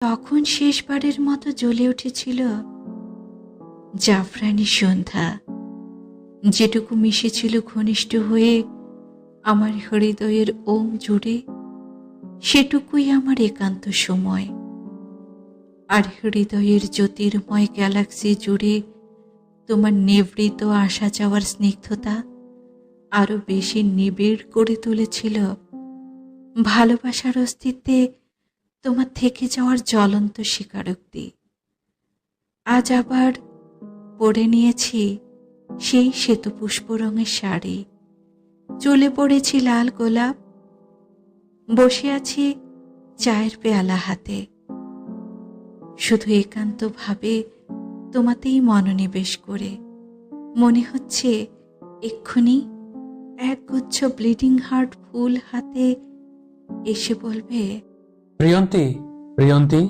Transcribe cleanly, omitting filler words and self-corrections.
তখন শেষবারের মতো জ্বলে উঠেছিল জাফরানি সন্ধ্যা, যেটুকু মিশেছিল ঘনিষ্ঠ হয়ে আমার হৃদয়ের ওম জুড়ে, সেটুকুই আমার একান্ত সময়। আর হৃদয়ের জ্যোতির্ময় গ্যালাক্সি জুড়ে তোমার নিভৃত আসা যাওয়ার স্নিগ্ধতা আরো বেশি নিবিড় করে তুলেছিল ভালোবাসার অস্তিত্বে তোমার থেকে যাওয়ার জ্বলন্ত স্বীকারোক্তি। আজ আবার পরে নিয়েছি সেই শ্বেতপুষ্প রঙের শাড়ি, চলে পড়েছি লাল গোলাপ, বসে আছি চায়ের পেয়ালা হাতে, শুধু একান্তভাবে তোমাতেই মনোনিবেশ করে। মনে হচ্ছে এক্ষুনি একগুচ্ছ ব্লিডিং হার্ট ফুল হাতে এসে বলবে, প্রিয়ন্তী, প্রিয়ন্তী।